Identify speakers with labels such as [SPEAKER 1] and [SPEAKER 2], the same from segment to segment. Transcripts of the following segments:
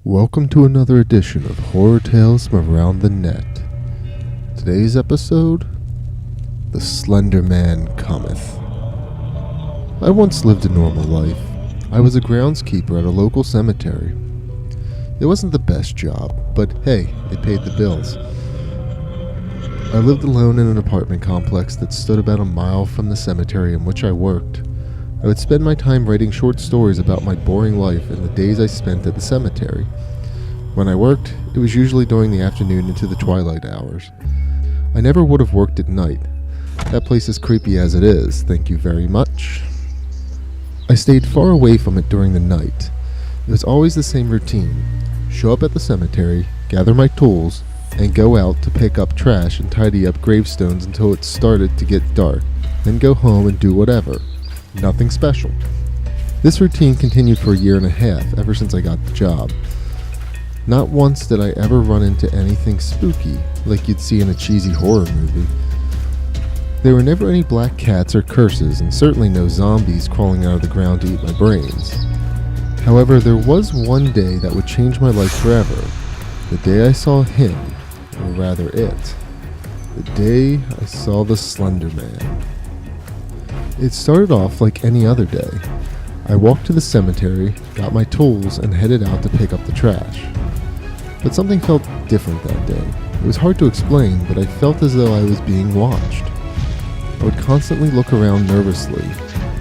[SPEAKER 1] Welcome to another edition of Horror Tales from Around the Net. Today's episode, The Slenderman Cometh. I once lived a normal life. I was a groundskeeper at a local cemetery. It wasn't the best job, but hey, it paid the bills. I lived alone in an apartment complex that stood about a mile from the cemetery in which I worked. I would spend my time writing short stories about my boring life and the days I spent at the cemetery. When I worked, it was usually during the afternoon into the twilight hours. I never would have worked at night. That place is creepy as it is, thank you very much. I stayed far away from it during the night. It was always the same routine. Show up at the cemetery, gather my tools, and go out to pick up trash and tidy up gravestones until it started to get dark, then go home and do whatever. Nothing special. This routine continued for a year and a half, ever since I got the job. Not once did I ever run into anything spooky, like you'd see in a cheesy horror movie. There were never any black cats or curses, and certainly no zombies crawling out of the ground to eat my brains. However, there was one day that would change my life forever. The day I saw him, or rather it. The day I saw the Slenderman. It started off like any other day. I walked to the cemetery, got my tools, and headed out to pick up the trash. But something felt different that day. It was hard to explain, but I felt as though I was being watched. I would constantly look around nervously,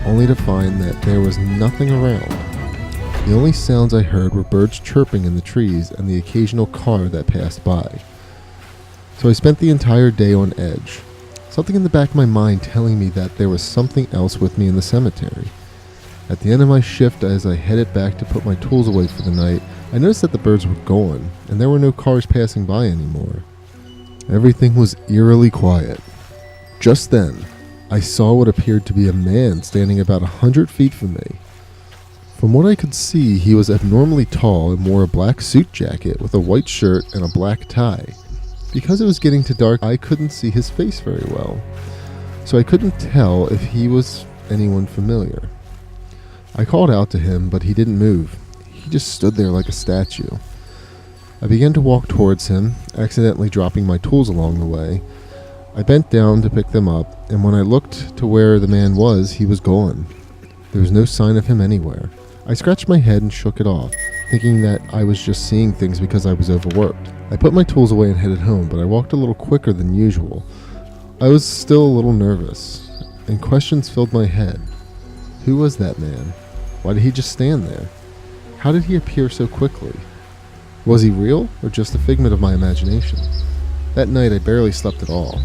[SPEAKER 1] only to find that there was nothing around. The only sounds I heard were birds chirping in the trees and the occasional car that passed by. So I spent the entire day on edge. Something in the back of my mind telling me that there was something else with me in the cemetery. At the end of my shift, as I headed back to put my tools away for the night, I noticed that the birds were gone, and there were no cars passing by anymore. Everything was eerily quiet. Just then, I saw what appeared to be a man standing about 100 feet from me. From what I could see, he was abnormally tall and wore a black suit jacket with a white shirt and a black tie. Because it was getting too dark, I couldn't see his face very well, so I couldn't tell if he was anyone familiar. I called out to him, but he didn't move. He just stood there like a statue. I began to walk towards him, accidentally dropping my tools along the way. I bent down to pick them up, and when I looked to where the man was, he was gone. There was no sign of him anywhere. I scratched my head and shook it off, thinking that I was just seeing things because I was overworked. I put my tools away and headed home, but I walked a little quicker than usual. I was still a little nervous, and questions filled my head. Who was that man? Why did he just stand there? How did he appear so quickly? Was he real, or just a figment of my imagination? That night I barely slept at all.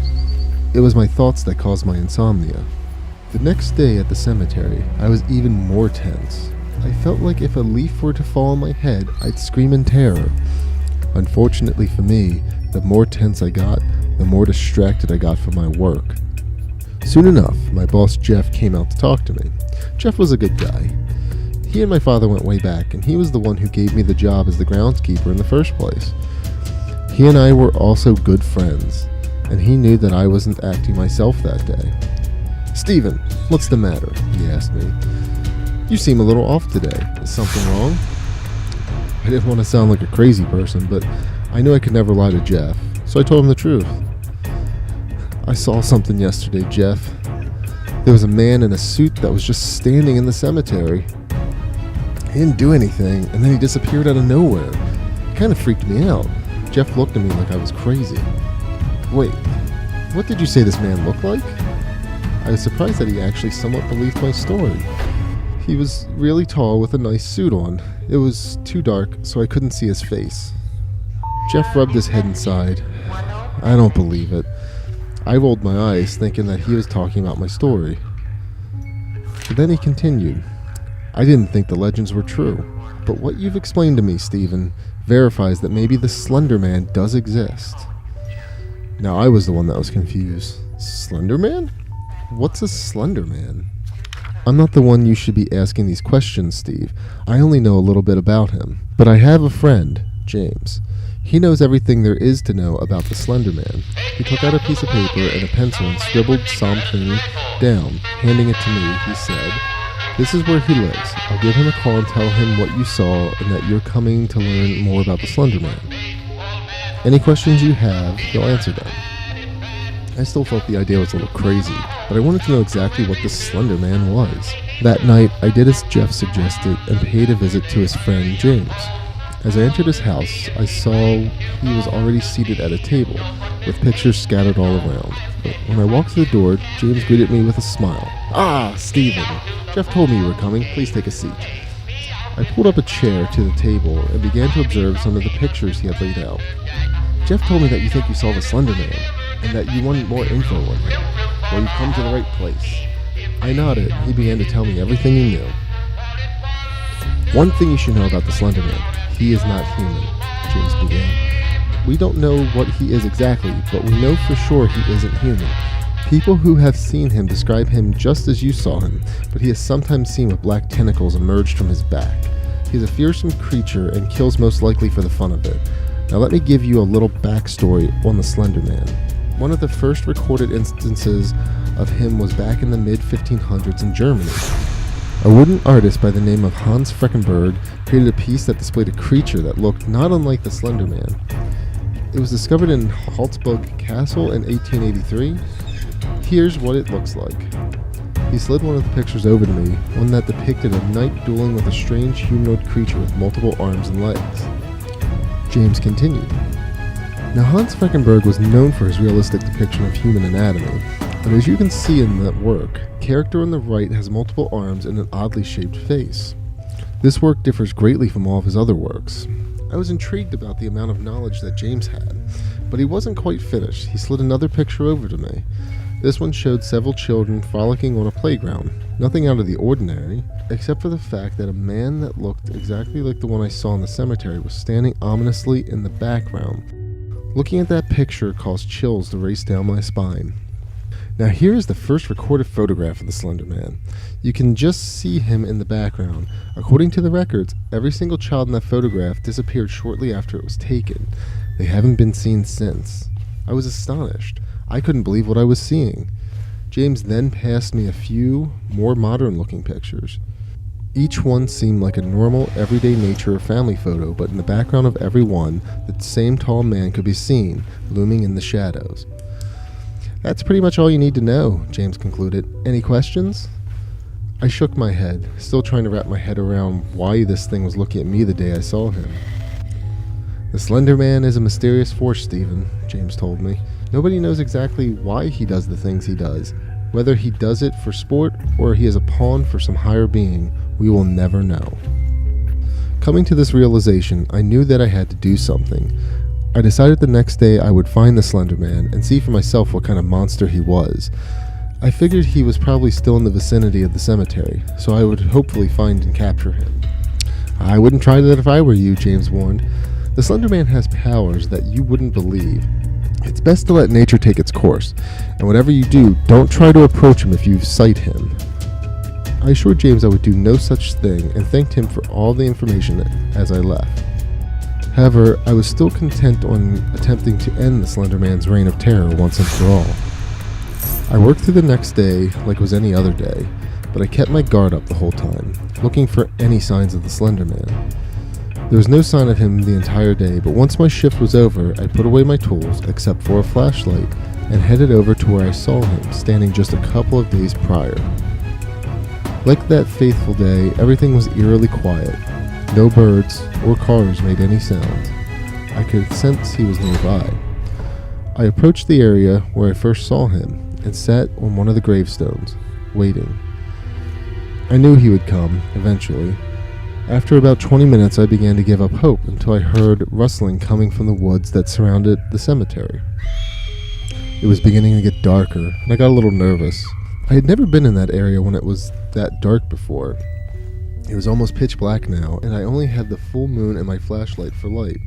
[SPEAKER 1] It was my thoughts that caused my insomnia. The next day at the cemetery, I was even more tense. I felt like if a leaf were to fall on my head, I'd scream in terror. Unfortunately for me, the more tense I got, the more distracted I got from my work. Soon enough, my boss Jeff came out to talk to me. Jeff was a good guy. He and my father went way back, and he was the one who gave me the job as the groundskeeper in the first place. He and I were also good friends, and he knew that I wasn't acting myself that day. "Steven, what's the matter?" he asked me. "You seem a little off today. Is something wrong?" I didn't want to sound like a crazy person, but I knew I could never lie to Jeff, so I told him the truth. "I saw something yesterday, Jeff. There was a man in a suit that was just standing in the cemetery. He didn't do anything, and then he disappeared out of nowhere. It kind of freaked me out." Jeff looked at me like I was crazy. "Wait, what did you say this man looked like?" I was surprised that he actually somewhat believed my story. He was really tall with a nice suit on. It was too dark, so I couldn't see his face. Jeff rubbed his head and sighed. "I don't believe it." I rolled my eyes, thinking that he was talking about my story. But then he continued. "I didn't think the legends were true, but what you've explained to me, Steven, verifies that maybe the Slender Man does exist." Now I was the one that was confused. Slender Man? What's a Slender Man? "I'm not the one you should be asking these questions, Steve. I only know a little bit about him. But I have a friend, James. He knows everything there is to know about the Slender Man." He took out a piece of paper and a pencil and scribbled something down. Handing it to me, he said, This is where he lives. I'll give him a call and tell him what you saw and that you're coming to learn more about the Slender Man. Any questions you have, he'll answer them. I still thought the idea was a little crazy, but I wanted to know exactly what the Slender Man was. That night, I did as Jeff suggested and paid a visit to his friend James. As I entered his house, I saw he was already seated at a table, with pictures scattered all around. But when I walked to the door, James greeted me with a smile. "Ah, Stephen! Jeff told me you were coming. Please take a seat." I pulled up a chair to the table and began to observe some of the pictures he had laid out. "Jeff told me that you think you saw the Slender Man, and that you wanted more info on him. Well, you've come to the right place." I nodded. He began to tell me everything he knew. "One thing you should know about the Slender Man. He is not human," James began. "We don't know what he is exactly, but we know for sure he isn't human. People who have seen him describe him just as you saw him, but he is sometimes seen with black tentacles emerged from his back. He is a fearsome creature and kills most likely for the fun of it. Now let me give you a little backstory on the Slender Man. One of the first recorded instances of him was back in the mid-1500s in Germany. A wooden artist by the name of Hans Freckenberg created a piece that displayed a creature that looked not unlike the Slender Man. It was discovered in Holzburg Castle in 1883. Here's what it looks like." He slid one of the pictures over to me, one that depicted a knight dueling with a strange humanoid creature with multiple arms and legs. James continued. Now, Hans Freckenberg was known for his realistic depiction of human anatomy, but as you can see in that work, the character on the right has multiple arms and an oddly shaped face. This work differs greatly from all of his other works. I was intrigued about the amount of knowledge that James had, but he wasn't quite finished. He slid another picture over to me. This one showed several children frolicking on a playground. Nothing out of the ordinary, except for the fact that a man that looked exactly like the one I saw in the cemetery was standing ominously in the background. Looking at that picture caused chills to race down my spine. Now here is the first recorded photograph of the Slender Man. You can just see him in the background. According to the records, every single child in that photograph disappeared shortly after it was taken. They haven't been seen since. I was astonished. I couldn't believe what I was seeing. James then passed me a few more modern-looking pictures. Each one seemed like a normal, everyday nature or family photo, but in the background of every one, the same tall man could be seen, looming in the shadows. "That's pretty much all you need to know," James concluded. "Any questions?" I shook my head, still trying to wrap my head around why this thing was looking at me the day I saw him. "The Slender Man is a mysterious force, Stephen," James told me. "Nobody knows exactly why he does the things he does. Whether he does it for sport or he is a pawn for some higher being, we will never know." Coming to this realization, I knew that I had to do something. I decided the next day I would find the Slender Man and see for myself what kind of monster he was. I figured he was probably still in the vicinity of the cemetery, so I would hopefully find and capture him. "I wouldn't try that if I were you," James warned. "The Slender Man has powers that you wouldn't believe. It's best to let nature take its course, and whatever you do, don't try to approach him if you sight him." I assured James I would do no such thing and thanked him for all the information as I left. However, I was still content on attempting to end the Slender Man's reign of terror once and for all. I worked through the next day like it was any other day, but I kept my guard up the whole time, looking for any signs of the Slender Man. There was no sign of him the entire day, but once my shift was over, I put away my tools, except for a flashlight, and headed over to where I saw him, standing just a couple of days prior. Like that faithful day, everything was eerily quiet. No birds or cars made any sound. I could sense he was nearby. I approached the area where I first saw him and sat on one of the gravestones, waiting. I knew he would come, eventually. After about 20 minutes, I began to give up hope until I heard rustling coming from the woods that surrounded the cemetery. It was beginning to get darker, and I got a little nervous. I had never been in that area when it was that dark before. It was almost pitch black now, and I only had the full moon and my flashlight for light.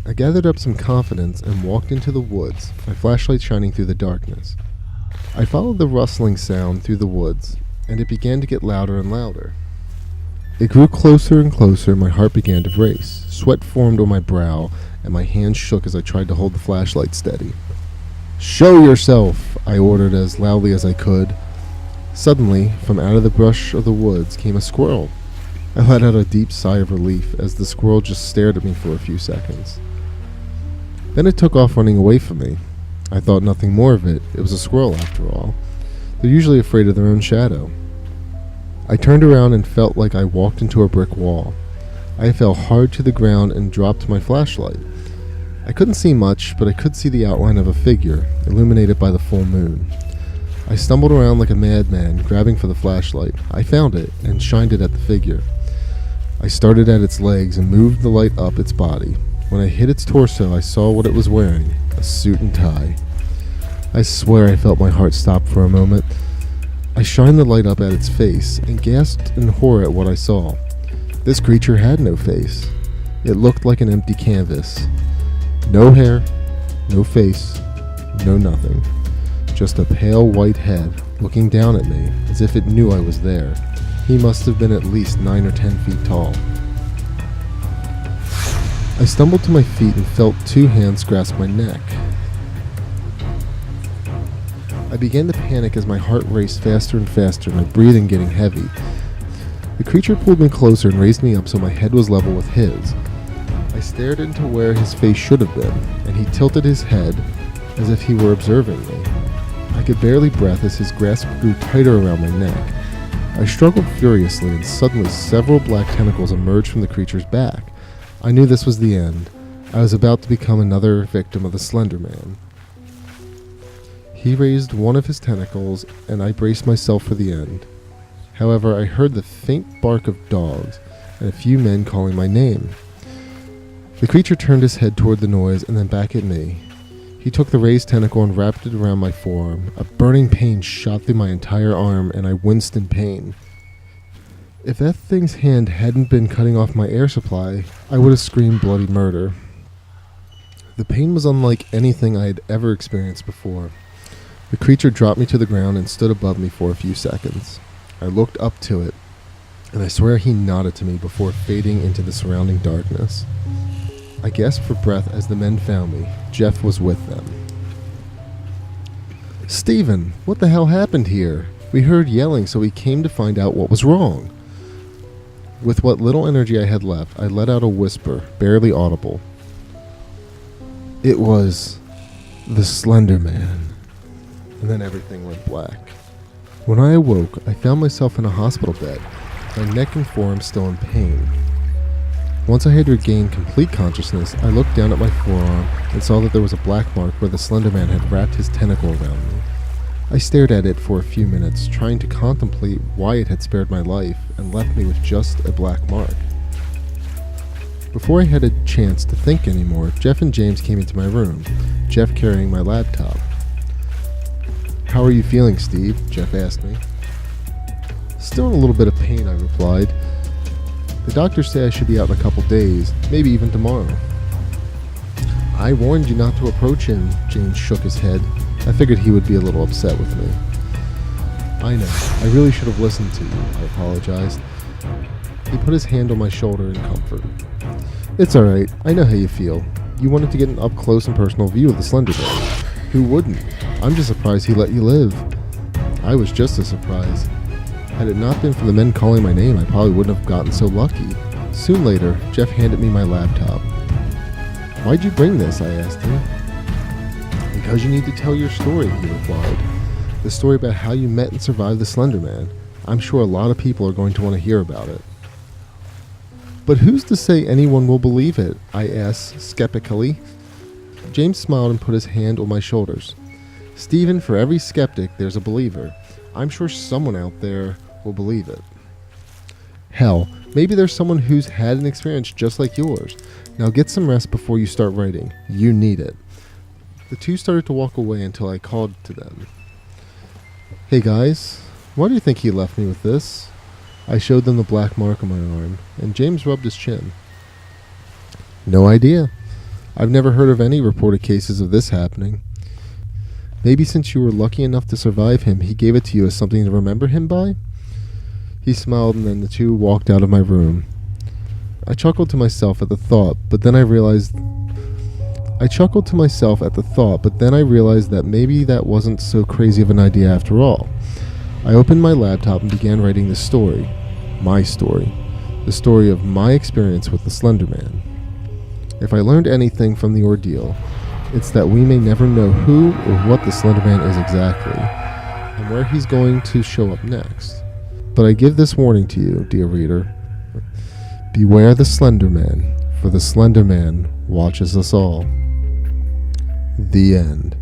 [SPEAKER 1] I gathered up some confidence and walked into the woods, my flashlight shining through the darkness. I followed the rustling sound through the woods, and it began to get louder and louder. It grew closer and closer, and my heart began to race. Sweat formed on my brow, and my hands shook as I tried to hold the flashlight steady. "Show yourself!" I ordered as loudly as I could. Suddenly, from out of the brush of the woods came a squirrel. I let out a deep sigh of relief as the squirrel just stared at me for a few seconds. Then it took off running away from me. I thought nothing more of it. It was a squirrel after all. They're usually afraid of their own shadow. I turned around and felt like I walked into a brick wall. I fell hard to the ground and dropped my flashlight. I couldn't see much, but I could see the outline of a figure, illuminated by the full moon. I stumbled around like a madman, grabbing for the flashlight. I found it and shined it at the figure. I started at its legs and moved the light up its body. When I hit its torso, I saw what it was wearing, a suit and tie. I swear I felt my heart stop for a moment. I shined the light up at its face and gasped in horror at what I saw. This creature had no face. It looked like an empty canvas. No hair, no face, no nothing. Just a pale white head looking down at me as if it knew I was there. He must have been at least 9 or 10 feet tall. I stumbled to my feet and felt 2 hands grasp my neck. I began to panic as my heart raced faster and faster, my breathing getting heavy. The creature pulled me closer and raised me up so my head was level with his. I stared into where his face should have been, and he tilted his head as if he were observing me. I could barely breath as his grasp grew tighter around my neck. I struggled furiously, and suddenly several black tentacles emerged from the creature's back. I knew this was the end. I was about to become another victim of the Slender Man. He raised one of his tentacles, and I braced myself for the end. However, I heard the faint bark of dogs, and a few men calling my name. The creature turned his head toward the noise, and then back at me. He took the raised tentacle and wrapped it around my forearm. A burning pain shot through my entire arm, and I winced in pain. If that thing's hand hadn't been cutting off my air supply, I would have screamed bloody murder. The pain was unlike anything I had ever experienced before. The creature dropped me to the ground and stood above me for a few seconds. I looked up to it, and I swear he nodded to me before fading into the surrounding darkness. I gasped for breath as the men found me. Jeff was with them. "Steven, what the hell happened here? We heard yelling, so we came to find out what was wrong." With what little energy I had left, I let out a whisper, barely audible. It was the Slender Man. And then everything went black. When I awoke, I found myself in a hospital bed, my neck and forearm still in pain. Once I had regained complete consciousness, I looked down at my forearm and saw that there was a black mark where the Slender Man had wrapped his tentacle around me. I stared at it for a few minutes, trying to contemplate why it had spared my life and left me with just a black mark. Before I had a chance to think anymore, Jeff and James came into my room, Jeff carrying my laptop. "How are you feeling, Steve?" Jeff asked me. "Still in a little bit of pain," I replied. "The doctors say I should be out in a couple days, maybe even tomorrow." "I warned you not to approach him," James shook his head. I figured he would be a little upset with me. "I know. I really should have listened to you," I apologized. He put his hand on my shoulder in comfort. "It's alright. I know how you feel. You wanted to get an up-close and personal view of the Slender Man. Who wouldn't? I'm just surprised he let you live." I was just as surprised. Had it not been for the men calling my name, I probably wouldn't have gotten so lucky. Soon later, Jeff handed me my laptop. "Why'd you bring this?" I asked him. "Because you need to tell your story," he replied. "The story about how you met and survived the Slender Man. I'm sure a lot of people are going to want to hear about it." "But who's to say anyone will believe it?" I asked skeptically. James smiled and put his hand on my shoulders. "Stephen, for every skeptic, there's a believer. I'm sure someone out there will believe it. Hell, maybe there's someone who's had an experience just like yours. Now get some rest before you start writing. You need it." The two started to walk away until I called to them. "Hey guys, why do you think he left me with this?" I showed them the black mark on my arm, and James rubbed his chin. "No idea. I've never heard of any reported cases of this happening. Maybe since you were lucky enough to survive him, he gave it to you as something to remember him by?" He smiled, and then the two walked out of my room. I chuckled to myself at the thought, but then I realized that maybe that wasn't so crazy of an idea after all. I opened my laptop and began writing this story. My story. The story of my experience with the Slender Man. If I learned anything from the ordeal, it's that we may never know who or what the Slender Man is exactly, and where he's going to show up next. But I give this warning to you, dear reader. Beware the Slender Man, for the Slender Man watches us all. The end.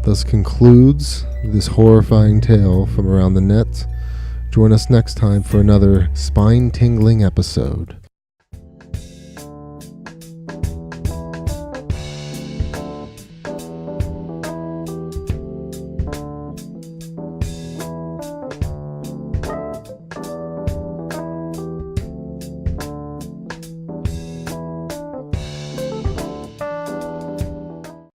[SPEAKER 1] Thus concludes this horrifying tale from around the net. Join us next time for another spine-tingling episode.